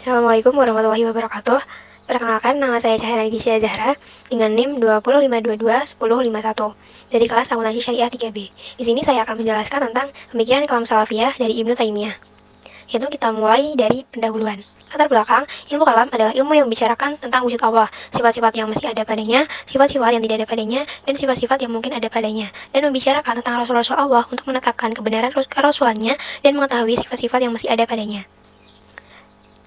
Assalamualaikum warahmatullahi wabarakatuh. Perkenalkan, nama saya Cahaya Gisya Zahra dengan NIM 205221051 dari kelas Akuntansi Syariah 3B. Di sini saya akan menjelaskan tentang pemikiran kalam salafiyah dari Ibnu Taimiyah. Yaitu kita mulai dari pendahuluan. Latar belakang, ilmu kalam adalah ilmu yang membicarakan tentang wujud Allah, sifat-sifat yang mesti ada padanya, sifat-sifat yang tidak ada padanya, dan sifat-sifat yang mungkin ada padanya, dan membicarakan tentang Rasul-Rasul Allah untuk menetapkan kebenaran kerasulannya dan mengetahui sifat-sifat yang mesti ada padanya.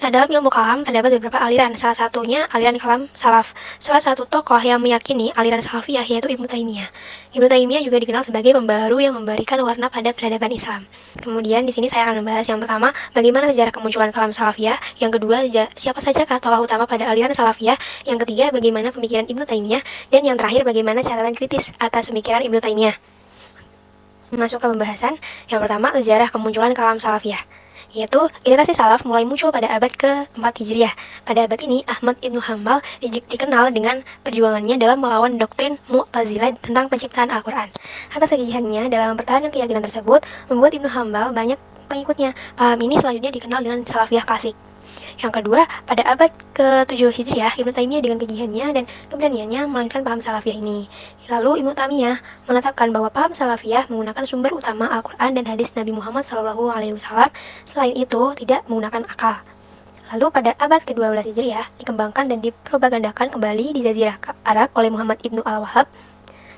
Nah, dalam ilmu kalam terdapat beberapa aliran, salah satunya aliran kalam salaf. Salah satu tokoh yang meyakini aliran salafiyah yaitu Ibnu Taimiyah. Ibnu Taimiyah juga dikenal sebagai pembaharu yang memberikan warna pada peradaban Islam. Kemudian di sini saya akan membahas yang pertama, bagaimana sejarah kemunculan kalam salafiyah. Yang kedua, siapa saja tokoh utama pada aliran salafiyah. Yang ketiga, bagaimana pemikiran Ibnu Taimiyah. Dan yang terakhir, bagaimana catatan kritis atas pemikiran Ibnu Taimiyah. Masuk ke pembahasan. Yang pertama, sejarah kemunculan kalam salafiyah, yaitu generasi salaf mulai muncul pada abad ke-4 Hijriah. Pada abad ini, Ahmad Ibnu Hanbal dikenal dengan perjuangannya dalam melawan doktrin Mu'tazilah tentang penciptaan Al-Quran. Atas kegigihannya dalam mempertahankan keyakinan tersebut, membuat Ibnu Hanbal banyak pengikutnya. Paham ini selanjutnya dikenal dengan salafiyah klasik. Yang kedua, pada abad ke-7 Hijriah, Ibnu Taimiyah dengan kegigihannya dan keberaniannya melanjutkan paham salafiyah ini. Lalu Ibnu Taimiyah menetapkan bahwa paham salafiyah menggunakan sumber utama Al-Quran dan hadis Nabi Muhammad SAW. Selain itu, tidak menggunakan akal. Lalu pada abad ke-12 Hijriah, dikembangkan dan dipropagandakan kembali di Jazirah Arab oleh Muhammad Ibnu Al-Wahhab,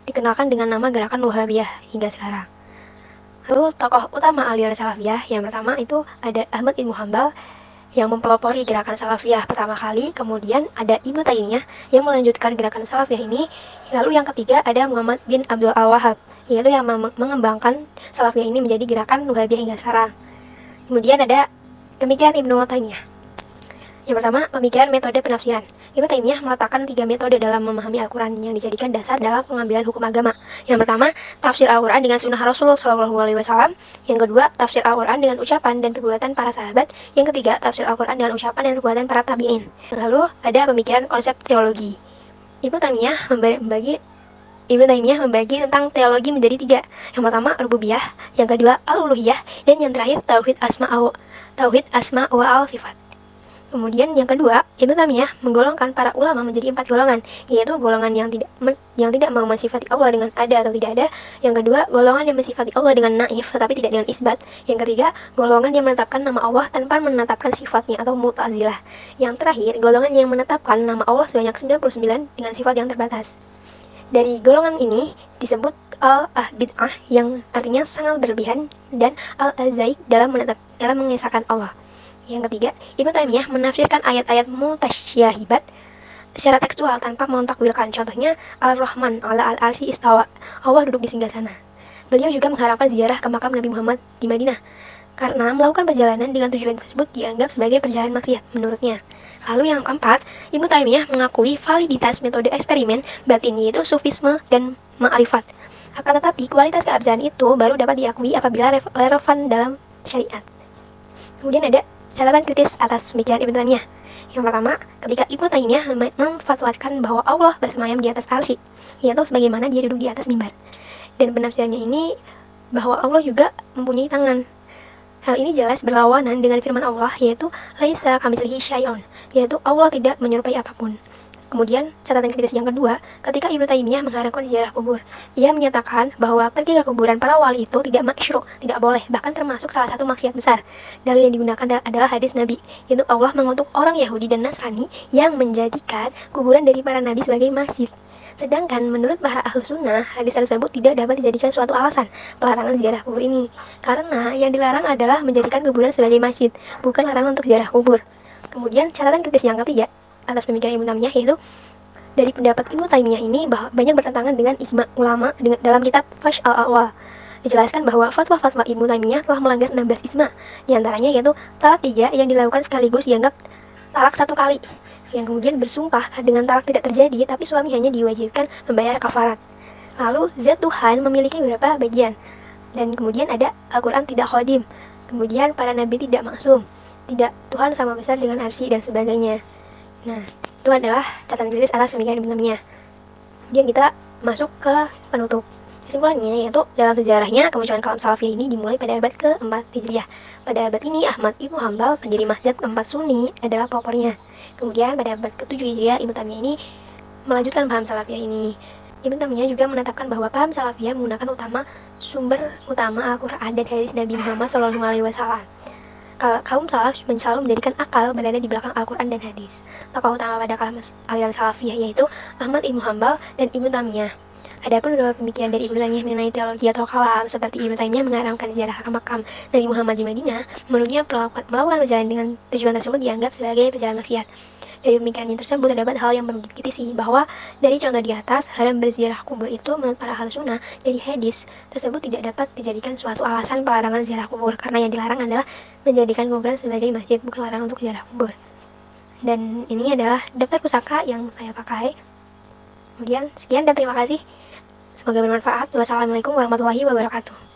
dikenalkan dengan nama Gerakan Wahabiyah hingga sekarang. Lalu tokoh utama aliran salafiyah yang pertama itu ada Ahmad Ibnu Hanbal yang mempelopori gerakan salafiyah pertama kali, kemudian ada Ibnu Taimiyah yang melanjutkan gerakan salafiyah ini, lalu yang ketiga ada Muhammad bin Abdul Al-Wahhab, yaitu yang mengembangkan salafiyah ini menjadi gerakan Wahabiyah hingga sekarang. Kemudian ada pemikiran Ibnu Taimiyah. Yang pertama, pemikiran metode penafsiran. Ibnu Taimiyah meletakkan 3 metode dalam memahami Al-Quran yang dijadikan dasar dalam pengambilan hukum agama. Yang pertama, tafsir Al-Quran dengan sunnah Rasulullah SAW. Yang kedua, tafsir Al-Quran dengan ucapan dan perbuatan para sahabat. Yang ketiga, tafsir Al-Quran dengan ucapan dan perbuatan para tabi'in. Lalu, ada pemikiran konsep teologi. Ibnu Taimiyah membagi tentang teologi menjadi 3. Yang pertama, rububiyah. Yang kedua, al-uluhiyah. Dan yang terakhir, tauhid asma wa al-sifat. Kemudian yang kedua, Ibnu Taimiyah menggolongkan para ulama menjadi 4 golongan, yaitu golongan yang tidak mau mensifati Allah dengan ada atau tidak ada. Yang kedua, golongan yang mensifati Allah dengan naif tetapi tidak dengan isbat. Yang ketiga, golongan yang menetapkan nama Allah tanpa menetapkan sifatnya atau Mu'tazilah. Yang terakhir, golongan yang menetapkan nama Allah sebanyak 99 dengan sifat yang terbatas. Dari golongan ini disebut al-bid'ah yang artinya sangat berlebihan dan al-zaid dalam mengesahkan Allah. Yang ketiga, Ibnu Taimiyah menafsirkan ayat-ayat mutasyabihat secara tekstual tanpa mentakwilkan. Contohnya, Ar-Rahman 'ala al-arsy istawa, Allah duduk di singgasana. Beliau juga mengharapkan ziarah ke makam Nabi Muhammad di Madinah, karena melakukan perjalanan dengan tujuan tersebut dianggap sebagai perjalanan maksiat menurutnya. Lalu yang keempat, Ibnu Taimiyah mengakui validitas metode eksperimen batin, yaitu sufisme dan ma'rifat. Akan tetapi, kualitas keabsahan itu baru dapat diakui apabila relevan dalam syariat. Kemudian ada catatan kritis atas pemikiran Ibnu Taimiyah. Yang pertama, ketika Ibnu Taimiyah memfatwakan bahwa Allah bersemayam di atas arsy, yaitu sebagaimana dia duduk di atas mimbar. Dan penafsirannya ini bahwa Allah juga mempunyai tangan. Hal ini jelas berlawanan dengan firman Allah, yaitu laisa kamitslihi syai'un, yaitu Allah tidak menyerupai apapun. Kemudian, catatan kritis yang kedua, ketika Ibnu Taimiyah mengharamkan ziarah kubur, ia menyatakan bahwa pergi ke kuburan para wali itu tidak masyru', tidak boleh, bahkan termasuk salah satu maksiat besar. Dalil yang digunakan adalah hadis Nabi, yaitu Allah mengutuk orang Yahudi dan Nasrani yang menjadikan kuburan dari para nabi sebagai masjid. Sedangkan menurut para ahlu sunnah, hadis tersebut tidak dapat dijadikan suatu alasan pelarangan ziarah kubur ini, karena yang dilarang adalah menjadikan kuburan sebagai masjid, bukan larangan untuk ziarah kubur. Kemudian, catatan kritis yang ketiga atas pemikiran Ibnu Taimiyah, yaitu dari pendapat Ibnu Taimiyah ini banyak bertentangan dengan ijma ulama dalam kitab Fash al-Awwal. Dijelaskan bahwa fatwa-fatwa Ibnu Taimiyah telah melanggar 16 ijma, diantaranya yaitu talak 3 yang dilakukan sekaligus dianggap talak 1 kali, yang kemudian bersumpah dengan talak tidak terjadi tapi suami hanya diwajibkan membayar kafarat. Lalu zat Tuhan memiliki beberapa bagian, dan kemudian ada Al-Quran tidak khodim, kemudian para nabi tidak maksum, tidak Tuhan sama besar dengan arsy dan sebagainya. Nah, itu adalah catatan kritis atas pemikiran Ibnu Taimiyah. Kemudian kita masuk ke penutup. Kesimpulannya yaitu dalam sejarahnya kemunculan kalam salafiyah ini dimulai pada abad ke-4 Hijriah. Pada abad ini Ahmad Ibnu Hambal, pendiri mazhab keempat Sunni, adalah pelopornya. Kemudian pada abad ke-7 Hijriah, Ibnu Taimiyah ini melanjutkan paham salafiyah ini. Ibnu Taimiyah juga menetapkan bahwa paham salafiyah menggunakan sumber utama Al-Quran dan hadis Nabi Muhammad SAW. Kaum salaf selalu menjadikan akal berada di belakang Al-Quran dan hadis. Tokoh utama pada aliran salafiyah yaitu Ahmad Ibnu Hambal dan Ibnu Taimiyah. Adapun beberapa pemikiran dari Ibnu Taimiyah mengenai teologi atau kalam, seperti Ibnu Taimiyah mengaramkan ziarah ke makam Nabi Muhammad di Madinah, menurutnya melakukan perjalanan dengan tujuan tersebut dianggap sebagai perjalanan maksiat. Dari pemikirannya tersebut terdapat hal yang perlu dikritisi, bahwa dari contoh di atas, haram berziarah kubur itu menurut para ahli sunnah dari hadis tersebut tidak dapat dijadikan suatu alasan pelarangan ziarah kubur, karena yang dilarang adalah menjadikan kuburan sebagai masjid, bukan larangan untuk ziarah kubur. Dan ini adalah daftar pusaka yang saya pakai. Kemudian sekian dan terima kasih. Semoga bermanfaat. Wassalamualaikum warahmatullahi wabarakatuh.